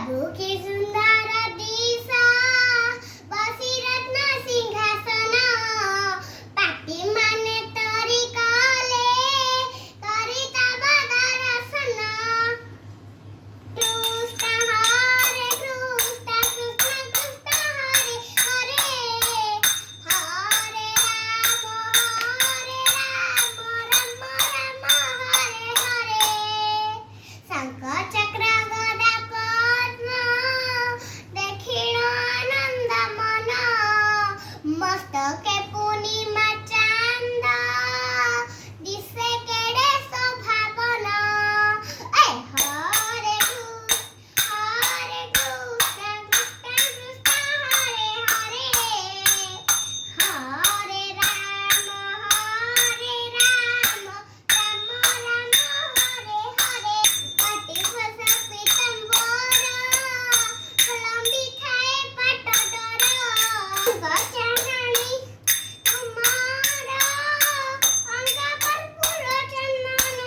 प्रभु की सुंदर दिशा बसी रत्न सिंहासन पाटी माने तरी काले करिता बगारसन कृष्ण हरे कृष्ण कृष्ण कृष्ण हरे हरे हरे राम राम राम हरे हरे शंख चक्र गदा पद्म दक्षिण आनंद मन मस्तके पूर्णिमा चांद दिसे केडे शोभावन ए हरे कृष्ण कृष्ण कृष्ण हरे हरे हरे राम राम राम हरे हरे पाटी भाषा पीतंबर लंबी थाए पाट डर गचाणी तुम्हारा अंग पर पूरो चंदन